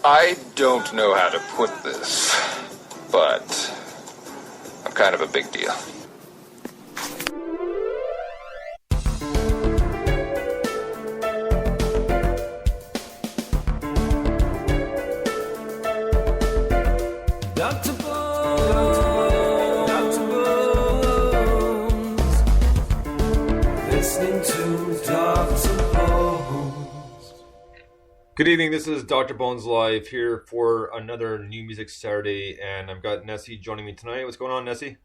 I don't know how to put this, but I'm kind of a big deal. Good evening, this is Dr. Bones Live here for another New Music Saturday, and I've got Nessie joining me tonight. What's going on, Nessie?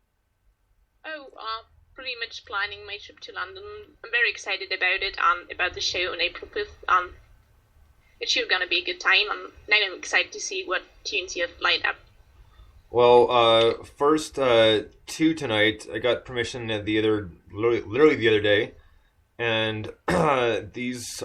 Pretty much planning my trip to London. I'm very excited about it and about the show on April 5th. It's sure going to be a good time, and now I'm excited to see what tunes you have lined up. Well, first two tonight, I got permission literally the other day, and these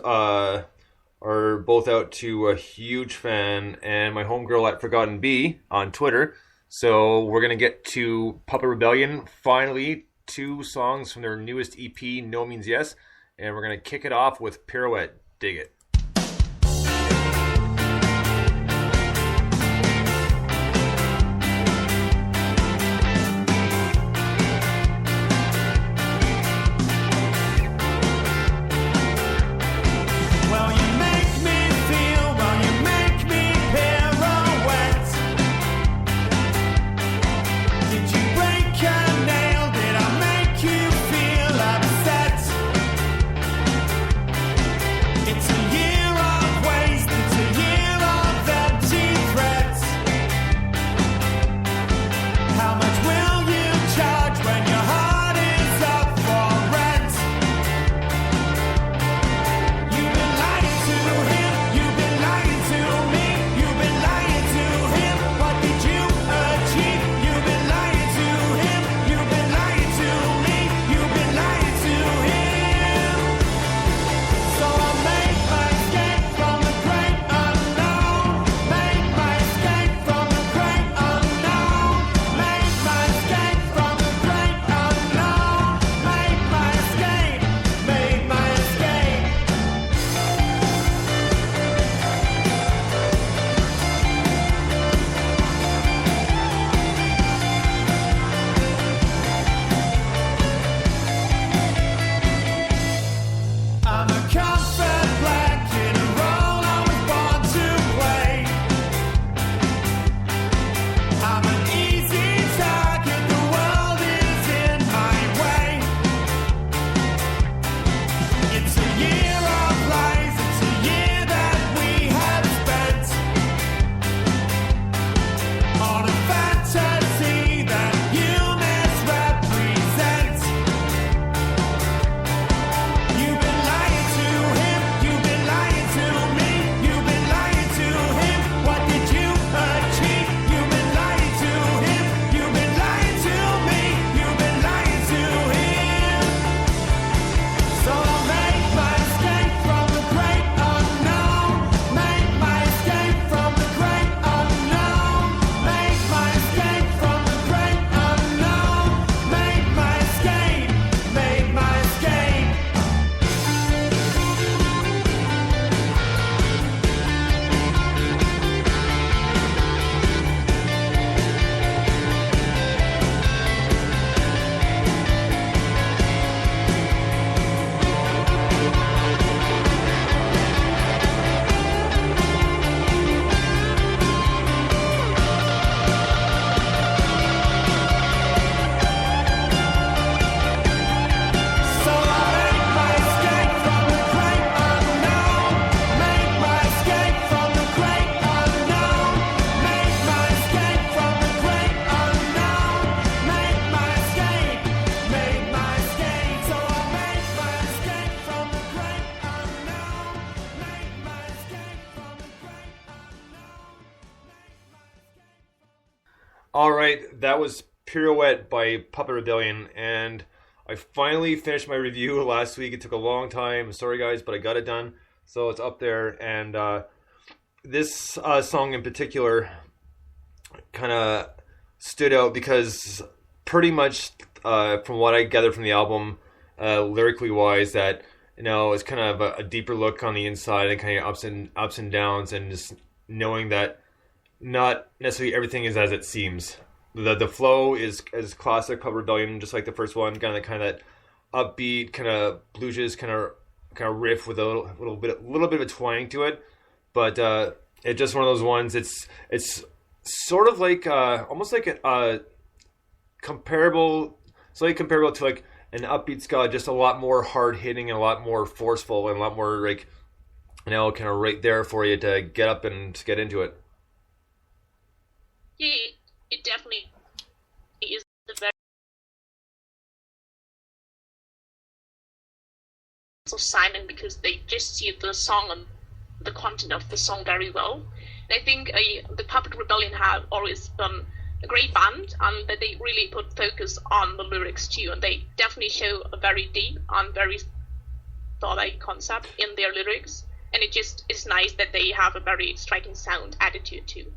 are both out to a huge fan and my homegirl at Forgotten Bee on Twitter. So we're going to get to Puppet Rebellion, finally, 2 songs from their newest EP, No Means Yes. And we're going to kick it off with Pirouette, Dig It. Alright, that was Pirouette by Puppet Rebellion, and I finally finished my review last week. It took a long time. Sorry guys, but I got it done. So it's up there, and this song in particular kind of stood out because pretty much from what I gathered from the album, lyrically wise, that it's kind of a deeper look on the inside and kind of ups and downs, and just knowing that not necessarily everything is as it seems. The flow is classic Pub Rebellion, just like the first one, kind of that upbeat, kind of bluesish, kind of riff with a little bit of a twang to it. But it's just one of those ones. It's sort of like almost like a slightly comparable to like an upbeat ska, just a lot more hard hitting and a lot more forceful and a lot more like, kind of right there for you to get up and get into it. Yeah, it definitely is a very so Simon, because they just see the song and the content of the song very well. And I think the Puppet Rebellion have always been a great band, and that they really put focus on the lyrics too, and they definitely show a very deep and very thought-out concept in their lyrics, and it's nice that they have a very striking sound attitude too.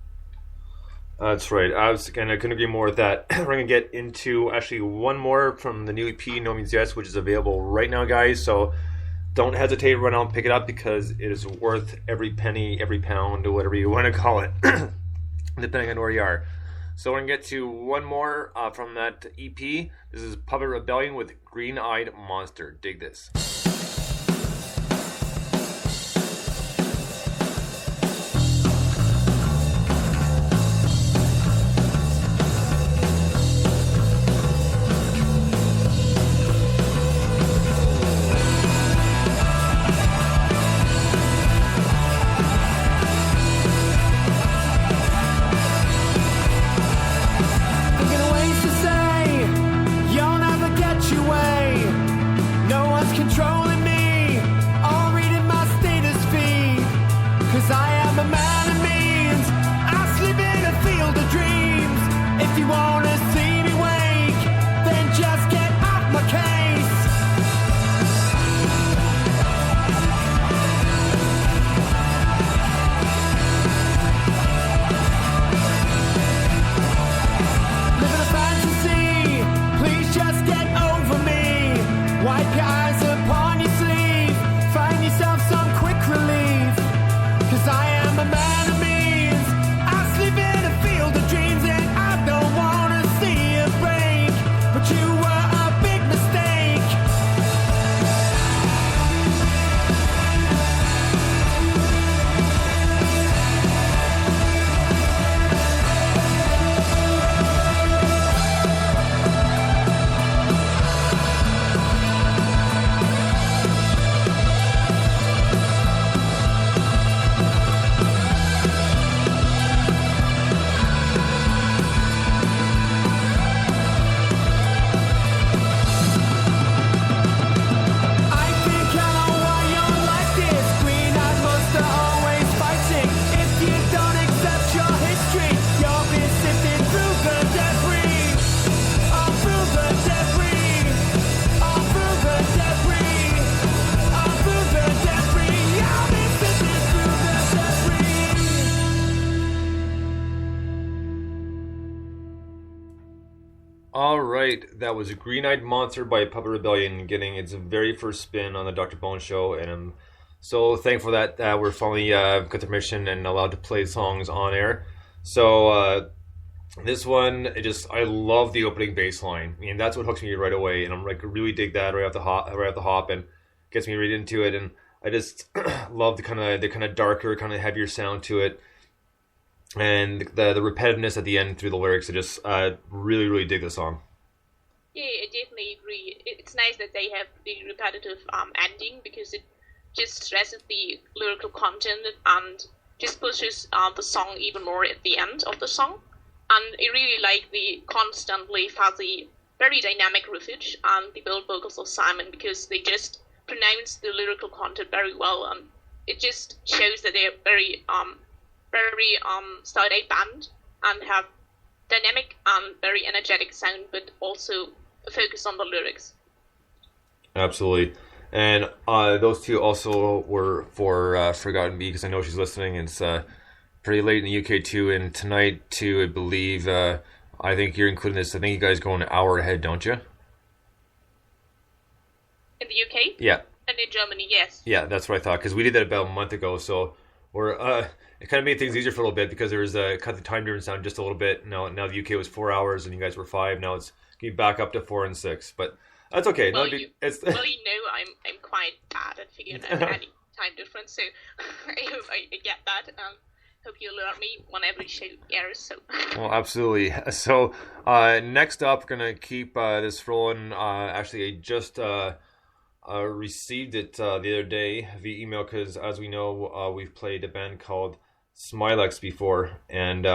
That's right. I couldn't agree more with that. We're going to get into actually one more from the new EP, No Means Yes, which is available right now, guys. So don't hesitate to run out and pick it up, because it is worth every penny, every pound, or whatever you want to call it, depending on where you are. So we're going to get to one more from that EP. This is Puppet Rebellion with Green-Eyed Monster. Dig this. Controlling me, all reading my status feed. Cause I am a man of means, I sleep in a field of dreams. If you wanna see me wake, then just get off my case. Living a fantasy, please just get over me. Wipe your eyes upon your sleeve, find yourself some quick relief. Cause I am a man of means, I sleep in a field of dreams, and I don't wanna see you break. But you were a big mistake. Alright, that was Green-Eyed Monster by Puppet Rebellion getting its very first spin on the Dr. Bone Show, and I'm so thankful that we're finally got the permission and allowed to play songs on air. So this one, I love the opening bass line. I mean, that's what hooks me right away, and I'm like really dig that right off the hop, and gets me right into it. And I just love the kind of darker, kind of heavier sound to it. And the repetitiveness at the end through the lyrics, I just really, really dig the song. Yeah, I definitely agree. It's nice that they have the repetitive ending, because it just stresses the lyrical content and just pushes the song even more at the end of the song. And I really like the constantly fuzzy, very dynamic riffage and the build vocals of Simon, because they just pronounce the lyrical content very well, and it just shows that they're very started a band and have dynamic and very energetic sound, but also a focus on the lyrics. Absolutely. And those two also were for Forgotten Bee, because I know she's listening. It's pretty late in the UK too, and tonight too, I believe, I think you're including this, I think you guys go an hour ahead, don't you? In the UK? Yeah. And in Germany, yes. Yeah, that's what I thought, because we did that about a month ago, so or it kind of made things easier for a little bit because there was cut the time difference down just a little bit. Now the UK was 4 hours and you guys were 5. Now it's getting back up to 4 and 6, but that's okay. Well, No, it's well, I'm quite bad at figuring out any time difference, so I hope I get that. Hope you alert me whenever the show airs. So. Well, absolutely. So next up, we're gonna keep this rolling. Actually, I just received it the other day via email because, as we know, we've played a band called Smilex before, and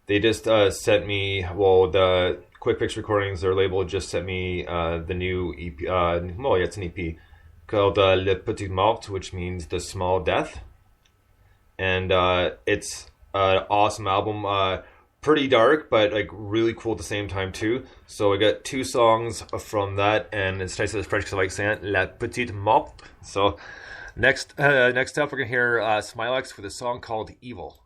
they just sent me, well, the Quick Fix Recordings, their label, just sent me the new EP, well, yeah, it's an EP, called Le Petit Mort, which means The Small Death. And it's an awesome album, pretty dark, but like really cool at the same time too. So I got 2 songs from that, and it's nice that it's French because I like saying it, La Petite Mort. So next up, we're gonna hear Smilex with a song called Evil.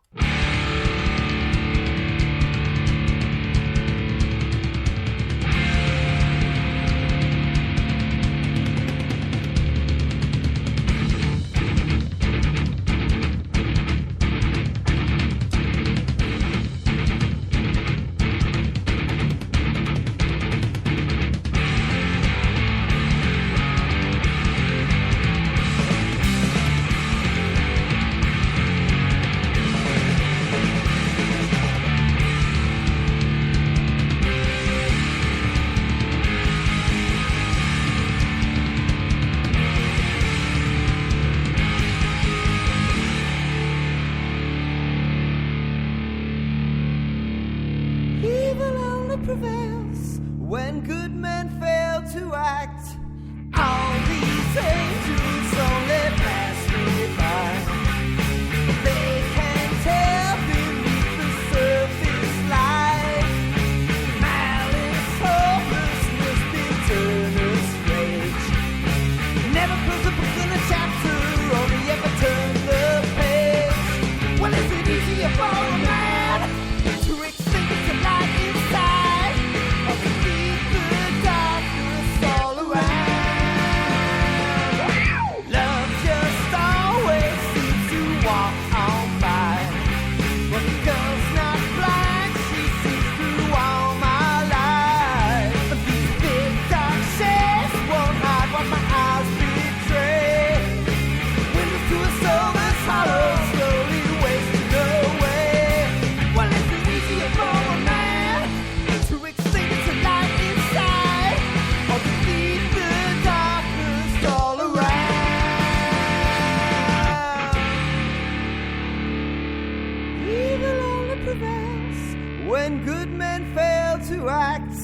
Prevails when good men fail to act. All these angels only pass me by. They can tell beneath the surface life. Malice, hopelessness, bitterness, rage. Never close a book in a chapter, only ever turn the page. Well, is it easier for a man to extinguish the light inside? When good men fail to act.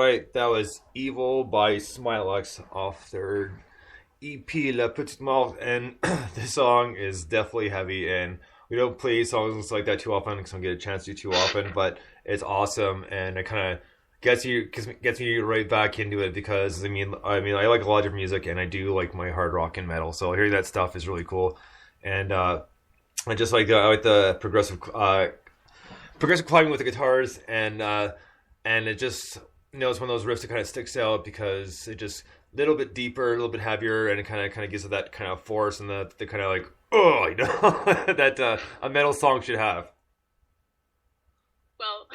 right, that was Evil by Smilex off their EP La Petite Mort, and this song is definitely heavy, and we don't play songs like that too often because I don't get a chance to too often, but it's awesome, and it kind of gets me right back into it because I mean I like a lot of different music, and I do like my hard rock and metal, so hearing that stuff is really cool, and I just like the progressive climbing with the guitars, and it just it's one of those riffs that kind of sticks out because it just a little bit deeper, a little bit heavier, and it kind of gives it that kind of force and the kind of like that a metal song should have. Well,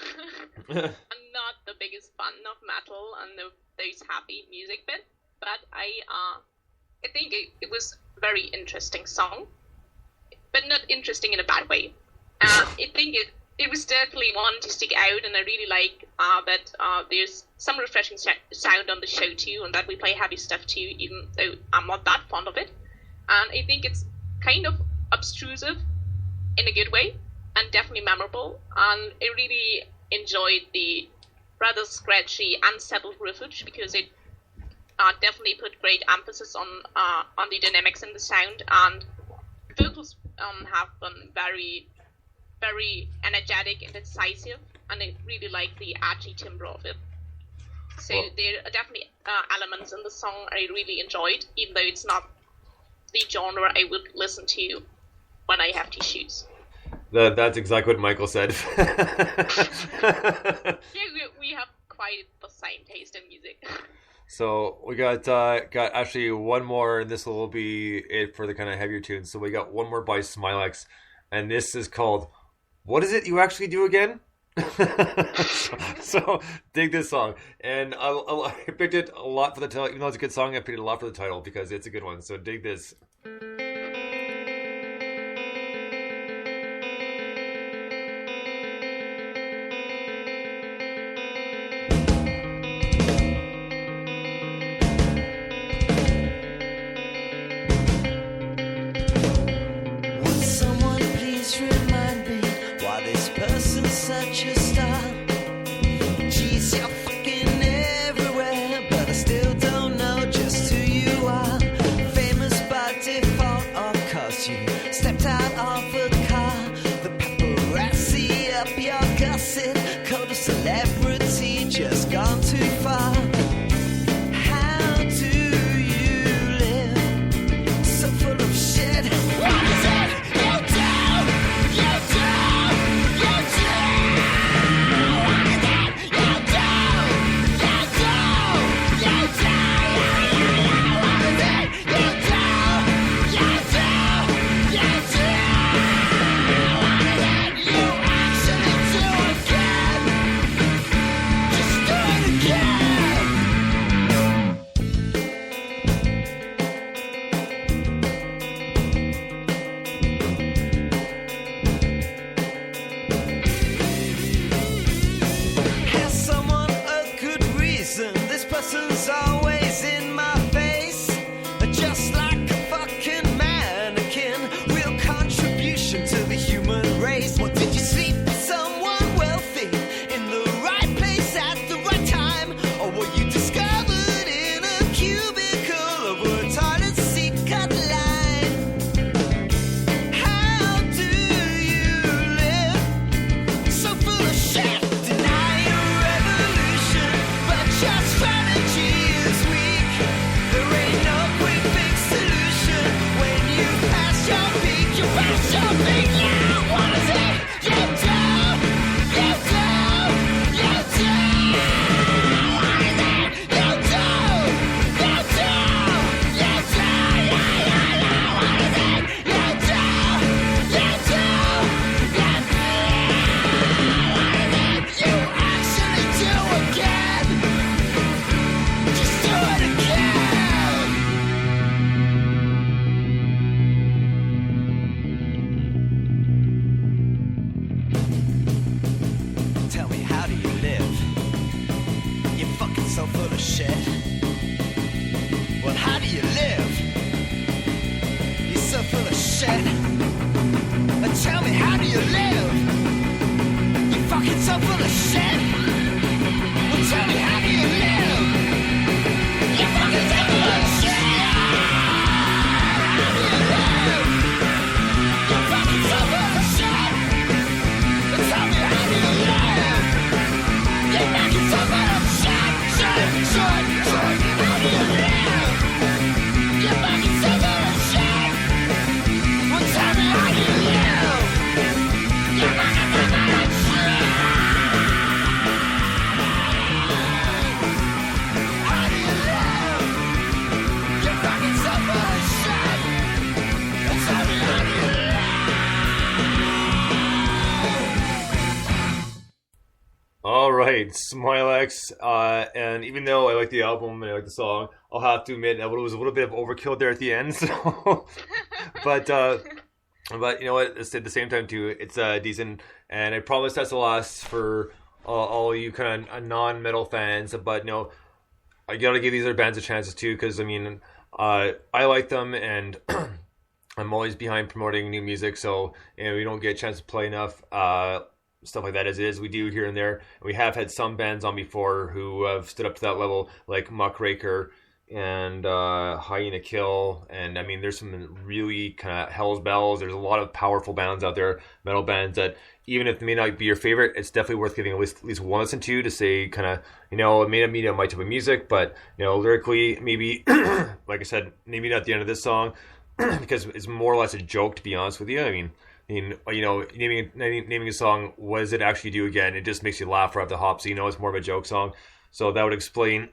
I'm not the biggest fan of metal and those happy music bit, but I think it was a very interesting song, but not interesting in a bad way. I think it was definitely one to stick out, and I really like that there's some refreshing sound on the show too, and that we play heavy stuff too, even though I'm not that fond of it. And I think it's kind of obtrusive in a good way, and definitely memorable. And I really enjoyed the rather scratchy, unsettled riffage because it definitely put great emphasis on the dynamics and the sound, and vocals have been very, very energetic and decisive, and I really like the archy timbre of it. So there are definitely elements in the song I really enjoyed, even though it's not the genre I would listen to when I have to choose. That's exactly what Michael said. Yeah, we have quite the same taste in music. So we got actually one more, and this will be it for the kind of heavier tunes. So we got one more by Smilex, and this is called "What Is It You Actually Do Again?" so dig this song, and I picked it a lot for the title. Even though it's a good song, I picked it a lot for the title because it's a good one. So dig this. Such a star. Geez, you're fucking everywhere, but I still don't know just who you are. Famous by default, or cause you stepped out of a car. The paparazzi up your gusset, called a celebrity, just gone too far. How do you live so full of shit? What is it you do? You do! You do! This person's always in my face, just like a fucking mannequin. Real contribution to the human race. What did you sleep with someone wealthy in the right place at the right time? Or were you discovered in a cubicle over a toilet seat cut line? How do you live so full of shit? Deny your revolution, but just strategy is weak. There ain't no quick fix solution. When you pass your peak, you pass your peak. Yeah, what is it you do? You do, you do. What is it you do? You do, you do. Yeah, yeah, yeah. What is it you do? You do, you do. What is it you actually do again? Just do it again. Tell me, how do you live? You're fucking so full of shit. Well, how do you live? You're so full of shit. Tell me, how do you live? You're fucking so full of shit. Well, tell me, how do you live? played Smilex, and even though I like the album and I like the song, I'll have to admit that it was a little bit of overkill there at the end. So, but you know what? At the same time too, it's decent, and I promise that's the last for all you kind of non-metal fans. But you know, I gotta give these other bands a chance too, because I mean, I like them, and I'm always behind promoting new music. So you know, we don't get a chance to play enough stuff like that as it is. We do here and there. And we have had some bands on before who have stood up to that level, like Muckraker and Hyena Kill, and I mean, there's some really kind of Hell's Bells. There's a lot of powerful bands out there, metal bands that even if they may not be your favorite, it's definitely worth giving at least one listen to say kind of, you know, it may not be my type of music, but you know, lyrically maybe like I said, maybe not the end of this song because it's more or less a joke, to be honest with you. I mean, you know, naming a song, what does it actually do again? It just makes you laugh right off the hop, so you know it's more of a joke song. So that would explain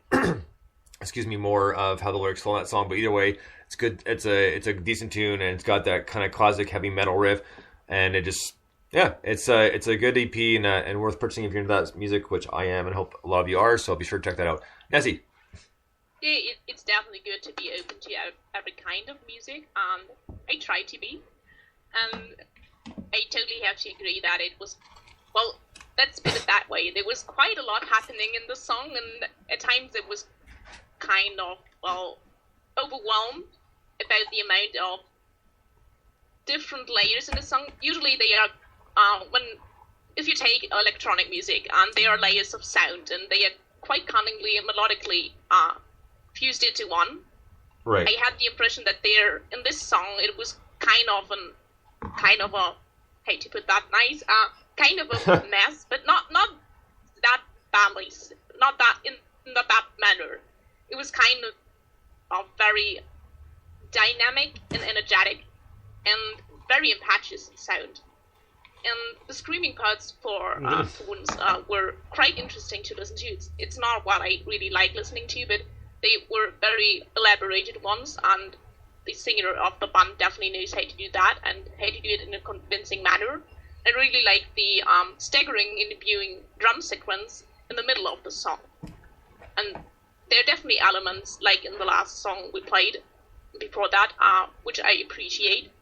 excuse me, more of how the lyrics flow in that song. But either way, it's good. It's a decent tune, and it's got that kind of classic heavy metal riff, and it just, yeah, it's a good EP and worth purchasing if you're into that music, which I am, and hope a lot of you are. So be sure to check that out. Nessie. Yeah, it's definitely good to be open to every kind of music, and I try to be. And I totally have to agree that it was, well, let's put it that way. There was quite a lot happening in the song, and at times it was kind of, well, overwhelmed about the amount of different layers in the song. Usually they are, if you take electronic music, and there are layers of sound, and they are quite cunningly and melodically fused into one. Right. I had the impression that there, in this song, it was kind of a, hate to put that nice, kind of a mess, but not that badly, not that in not that manner. It was kind of very dynamic and energetic, and very impetuous in sound. And the screaming parts for once were quite interesting to listen to. It's not what I really like listening to, but they were very elaborated ones, and the singer of the band definitely knows how to do that and how to do it in a convincing manner. I really like the staggering, interviewing drum sequence in the middle of the song. And there are definitely elements, like in the last song we played before that, which I appreciate,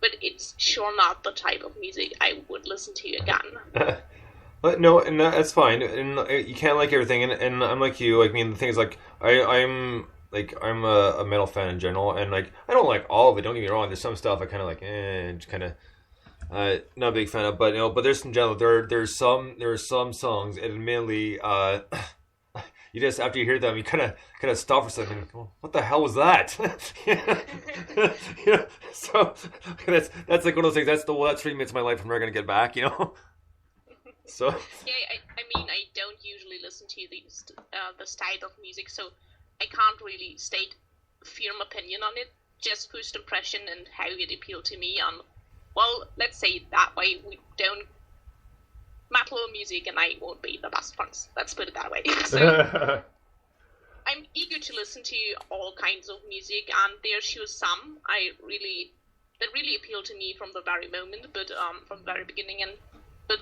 but it's sure not the type of music I would listen to again. But no, and that's fine, and you can't like everything, and I'm like you. Like, I mean, the thing is, like, I'm a metal fan in general, and like I don't like all of it. Don't get me wrong. There's some stuff I kind of like, just kind of not a big fan of. But you know, but there's in general there are some songs, and admittedly, you just after you hear them, you kind of stop for a second. And go, what the hell was that? Yeah, so that's like one of those things. That's 3 minutes of my life I'm never gonna get back. You know. So yeah, I mean, I don't usually listen to the style of music, so I can't really state a firm opinion on it. Just first impression and how it appealed to me. And well, let's say it that way. We don't metal music, and I won't be the best friends. Let's put it that way. So I'm eager to listen to all kinds of music, and there sure some that really appealed to me from the very moment, but from the very beginning, but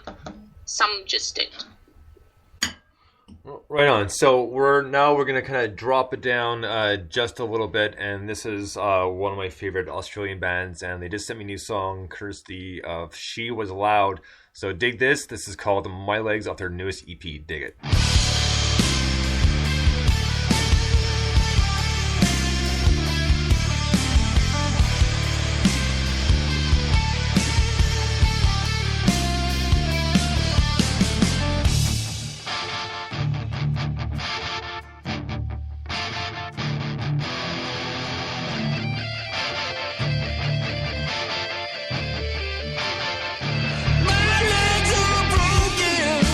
some just didn't. Right on. So we're gonna kind of drop it down just a little bit, and this is one of my favorite Australian bands, and they just sent me a new song courtesy of She Was Loud. So dig this. This is called My Legs off their newest EP. Dig it. My legs are broken.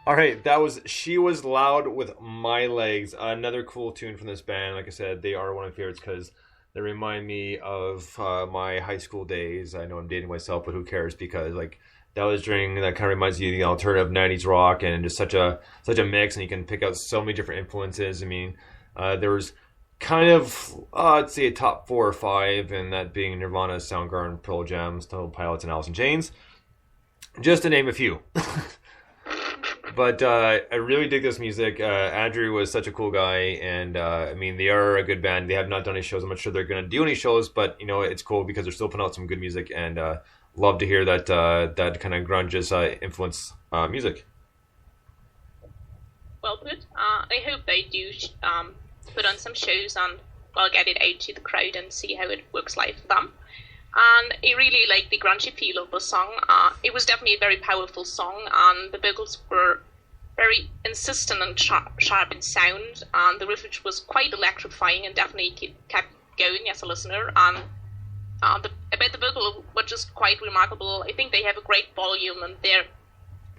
All right, that was She Was Loud with My Legs. Another cool tune from this band. Like I said, they are one of my favorites because they remind me of my high school days. I know I'm dating myself, but who cares? Because like that was during that kind of reminds you of the alternative '90s rock and just such a mix, and you can pick out so many different influences. I mean, there was kind of I'd say a top 4 or 5, and that being Nirvana, Soundgarden, Pearl Jam, Stone Pilots, and Alice in Chains, just to name a few. But I really dig this music. Andrew was such a cool guy, and I mean, they are a good band. They have not done any shows. I'm not sure they're going to do any shows, but you know, it's cool because they're still putting out some good music, and love to hear that that kind of grunge influence music. Well put. I hope they do put on some shows and get it out to the crowd and see how it works live for them. And I really like the grungy feel of the song. It was definitely a very powerful song, and the vocals were very insistent and sharp in sound, and the riff was quite electrifying and definitely kept going as a listener. And about the vocal, which is quite remarkable, I think they have a great volume, and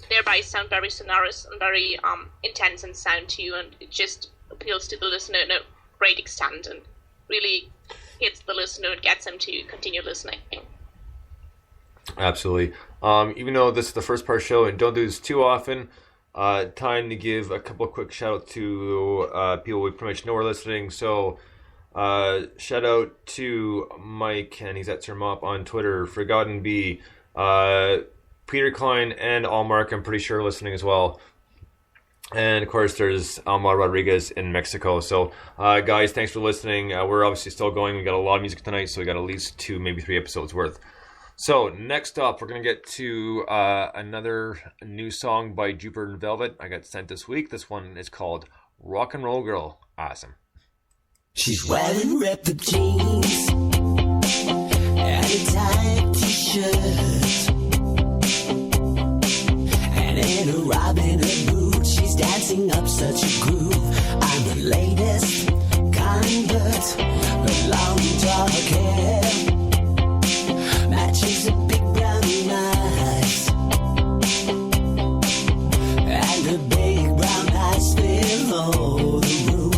thereby sound very sonorous and very intense in sound too, and it just appeals to the listener in a great extent and really hits the listener and gets them to continue listening. Absolutely. Even though this is the first part of the show and don't do this too often, time to give a couple of quick shout outs to people we pretty much know are listening. So shout out to Mike, and he's at Sir Mop on Twitter, Forgotten Bee, Peter Klein, and Allmark, I'm pretty sure, listening as well. And, of course, there's Alma Rodriguez in Mexico. So, guys, thanks for listening. We're obviously still going. We got a lot of music tonight, so we got at least 2, maybe 3 episodes worth. So, next up, we're going to get to another new song by Jupiter and Velvet. I got sent this week. This one is called Rock and Roll Girl. Awesome. She's wearing ripped jeans and a tight t-shirt, and in a Robin Hood boot, she's dancing up such a groove. I'm the latest convert, her long dark hair matches the big brown eyes, and the big brown eyes fill all the room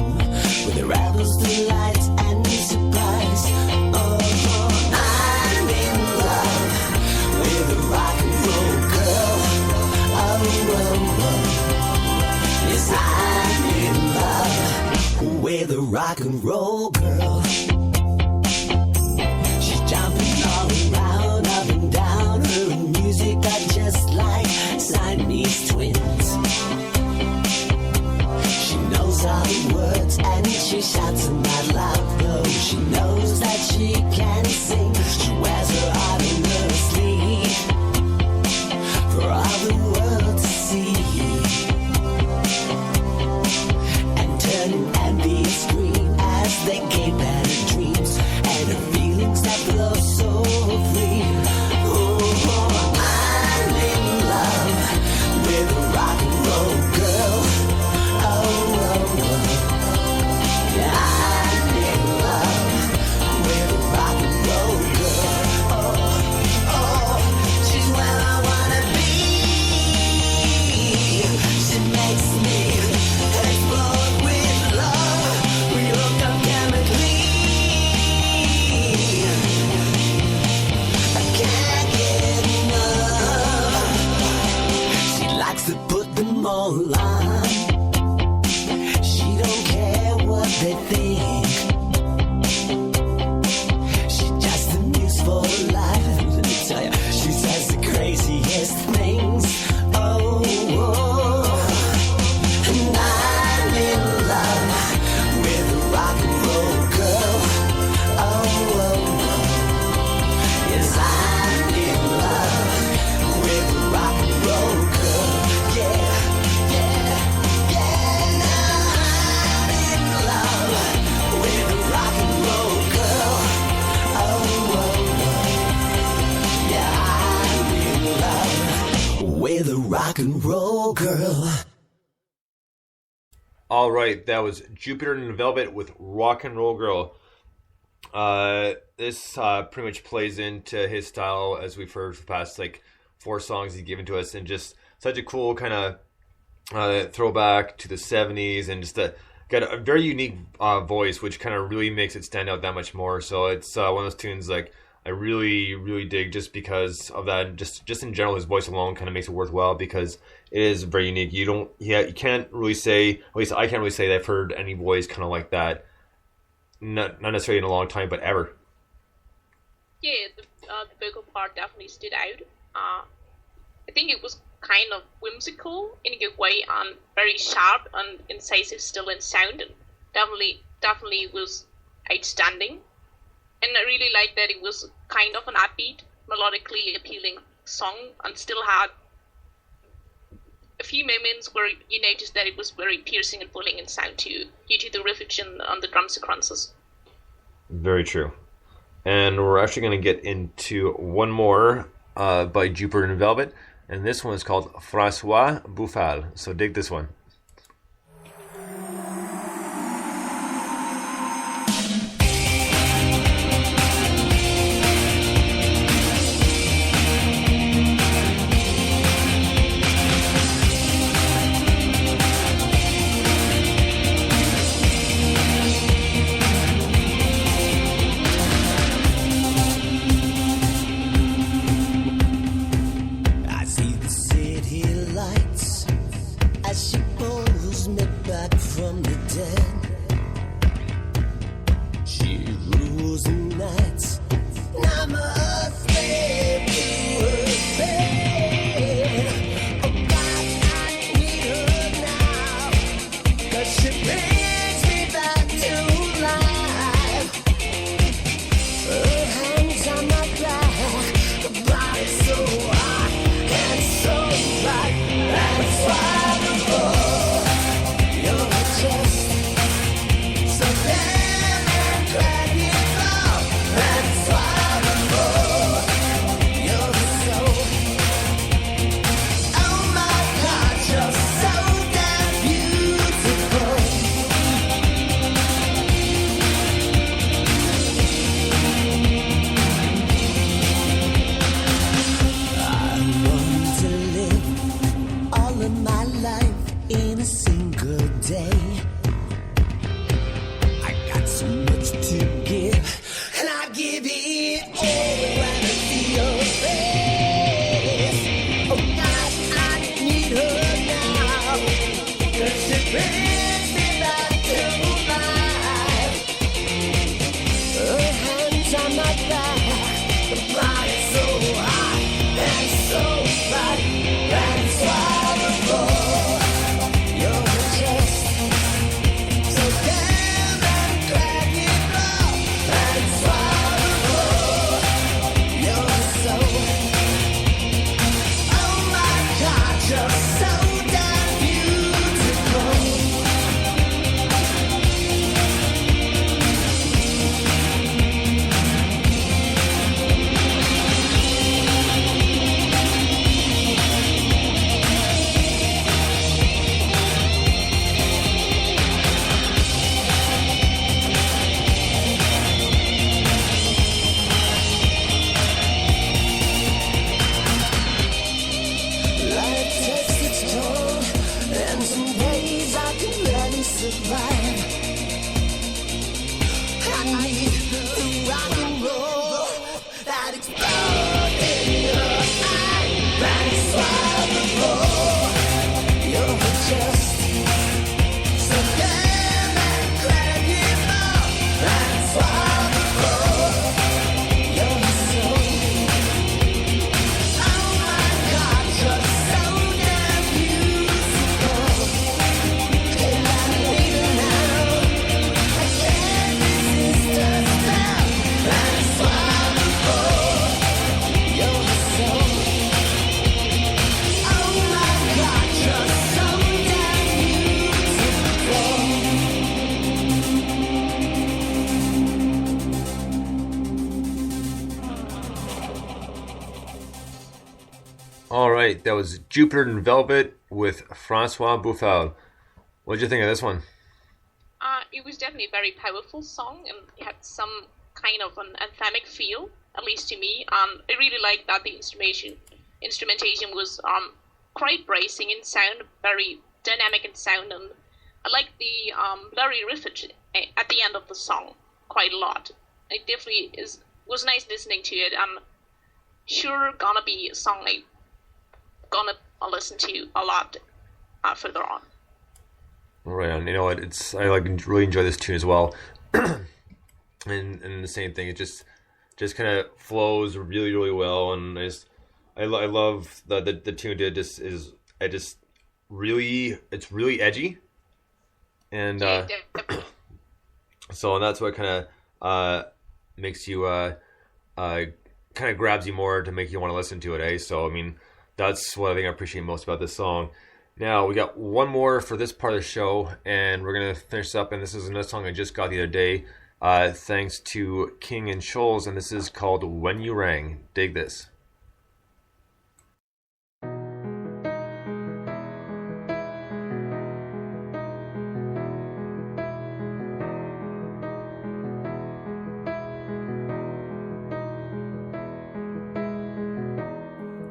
with the rebels, delight, and surprise. Oh, I'm in love with a rock and roll girl. Oh, yes, I'm in love with a rock and roll girl. She's jumping all around, up and down. Her music are just like Siamese twins. She knows all the words and she shouts them out loud. Though she knows that she can sing, she wears her heart on her sleeve for all the world to see, and turning envious green as they gape at her dreams and her feelings that flow so free. Oh, I'm in love with a rock and roll girl. I'm in love with a rock and roll girl. Oh, she's where I wanna be. She makes me explode with love. We hook up chemically. I can't get enough. She likes to put them all on. She don't care what they think. She's just a muse for life. Let me tell ya, she says the craziest things. Oh, and I'm in love with a rock and roll girl. Oh, yes, I'm in love with a rock and roll girl. Yeah, yeah, yeah. I'm in love with a rock and roll girl. Oh, yeah, I'm in love with a rock and roll girl. All right, that was Jupiter and Velvet with Rock and Roll Girl. This pretty much plays into his style, as we've heard for the past 4 songs he's given to us, and just such a cool kind of throwback to the 70s, and just got a very unique voice, which kind of really makes it stand out that much more. So it's one of those tunes like I really, really dig just because of that. Just in general, his voice alone kind of makes it worthwhile because it is very unique. You can't really say, at least I can't really say that I've heard any voice kind of like that. Not necessarily in a long time, but ever. Yeah, the vocal part definitely stood out. I think it was kind of whimsical in a good way and very sharp and incisive still in sound, and definitely was outstanding. And I really liked that it was kind of an upbeat, melodically appealing song and still had a few moments where you noticed that it was very piercing and pulling in sound too, due to the riffage and the drum sequences. Very true. And we're actually going to get into one more by Jupiter and Velvet, and this one is called François Bouffal. So dig this one. I see the city lights as she pulls me back from the dead. She rules the nights, and I'm a slave to her bed. Oh God, I need her now, 'cause she brings me back to life. Her hands on my back, the body so hot and so right. That's wonderful. You're just so damn incredible. That's wonderful. You're so, oh my God, you're so damn beautiful. I want to live all of my life in a single day. I got so much to give, and I give it all when I see your face. Oh God, I need her now, 'cause she brings me back to life. Her hands on my back, the body so hot and so bright. That's wonderful. You're just so damn incredible. That's wonderful. You're so, oh my God, you're so damn beautiful. Life takes its toll, and some days I can barely survive. I need the rock and roll that explodes in your eye. That's wonderful. You're just so damn incredible. That's wonderful. You're so, oh my God, you're so damn beautiful. And I need her now. I can't resist her spell. That's wonderful. You're so, oh my God, you're so damn beautiful. All right, that was Jupiter and Velvet with François Bouffal. What did you think of this one? It was definitely a very powerful song and it had some kind of an anthemic feel, at least to me. I really liked that the instrumentation was quite bracing in sound, very dynamic in sound, and I like the blurry riffage at the end of the song quite a lot. It definitely was nice listening to it. Sure gonna be a song I gonna listen to a lot further on. Right on. You know what? I really enjoy this tune as well, and the same thing. It just kind of flows really really well, and I love the tune. It's really edgy, and so that's what kind of makes you kind of grabs you more to make you want to listen to it, eh? So, I mean, that's what I think I appreciate most about this song. Now, we got one more for this part of the show, and we're going to finish up, and this is another song I just got the other day, thanks to King and Scholes, and this is called When You Rang. Dig this.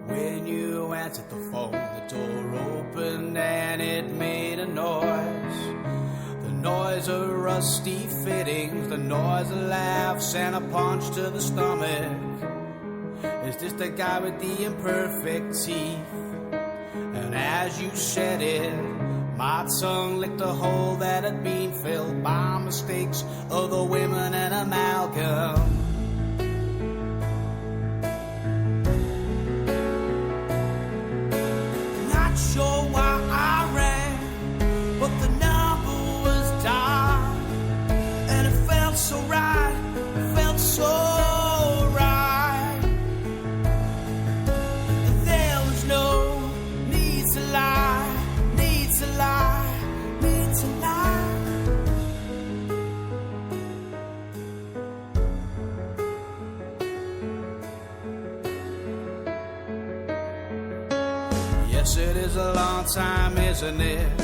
When you answered the phone, the door opened and it made a noise. The noise of rusty fittings, the noise of laughs and a punch to the stomach. Is this the guy with the imperfect teeth? And as you said it, my tongue licked a hole that had been filled by mistakes of the women and amalgam. Not sure why I ran, but the number was dialed, and it felt so right, it felt so right. There was no need to lie, need to lie, need to lie. Yes, it is a long time, isn't it?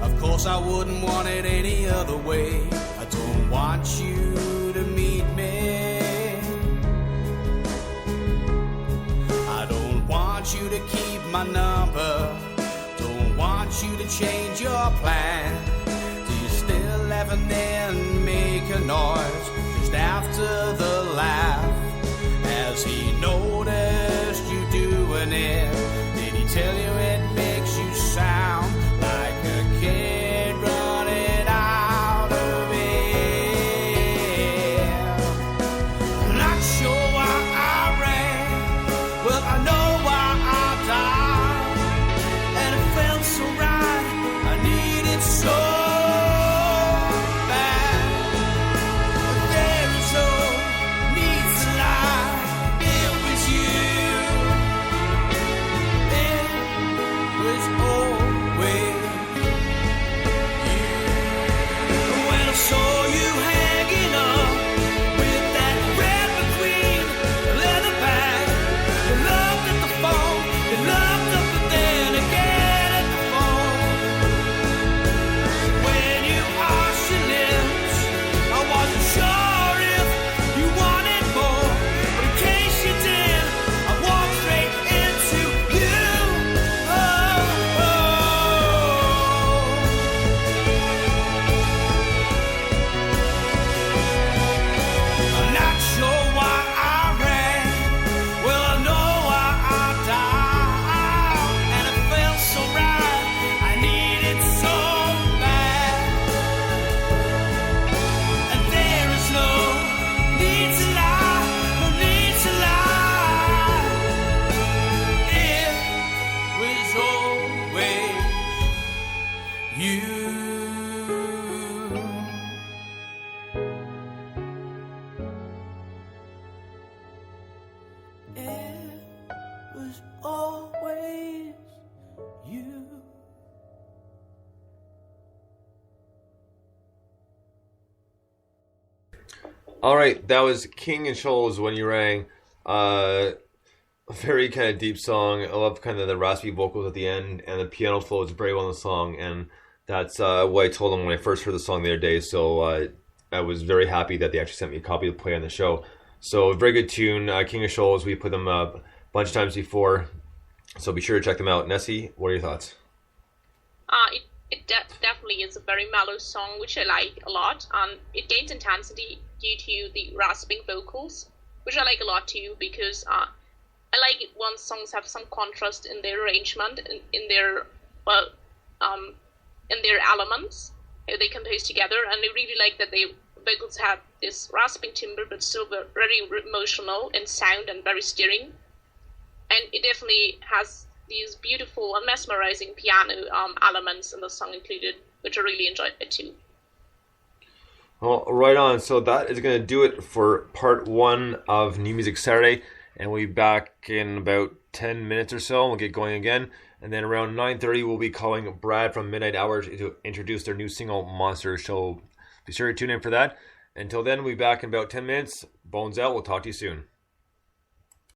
Of course I wouldn't want it any other way. I don't want you to meet me. I don't want you to keep my number. Don't want you to change your plan. Do you still laugh and then make a noise just after the laugh? Has he noticed you doing it? Did he tell you it makes you sound like a kid running out of air? Not sure why I ran, well I know why I died, and it felt so right, I needed so bad. But there is no need to lie, it was you. It was always you. When I saw you hanging up with that red McQueen leather bag, you looked at the phone, you looked up and then again at the phone. When you arched your lips, I wasn't sure if you wanted more, but in case you did, I walked straight into you. Oh, oh. I'm not sure why I ran. Well, I know why I died, and it felt so right. I needed so bad, and there is no need to lie, no need to lie. It was always you. It was always you. All right, that was King and Scholes, When You Rang. A very kind of deep song. I love kind of the raspy vocals at the end, and the piano flows very well in the song, and that's what I told them when I first heard the song the other day, so I was very happy that they actually sent me a copy to play on the show. So, very good tune. King of Scholes, we put them a bunch of times before, so be sure to check them out. Nessie, what are your thoughts? Definitely is a very mellow song, which I like a lot. It gains intensity due to the rasping vocals, which I like a lot too, because I like it when songs have some contrast in their arrangement, in their elements, how they compose together, and I really like that the vocals have this rasping timbre, but still very emotional in sound and very stirring. And it definitely has these beautiful and mesmerizing piano elements in the song included, which I really enjoyed it too. Well, right on. So that is going to do it for part 1 of New Music Saturday, and we'll be back in about 10 minutes or so. We'll get going again, and then around 9:30 we'll be calling Brad from Midnight Hour to introduce their new single, Monster. So be sure to tune in for that. Until then, we'll be back in about 10 minutes. Bones out. We'll talk to you soon.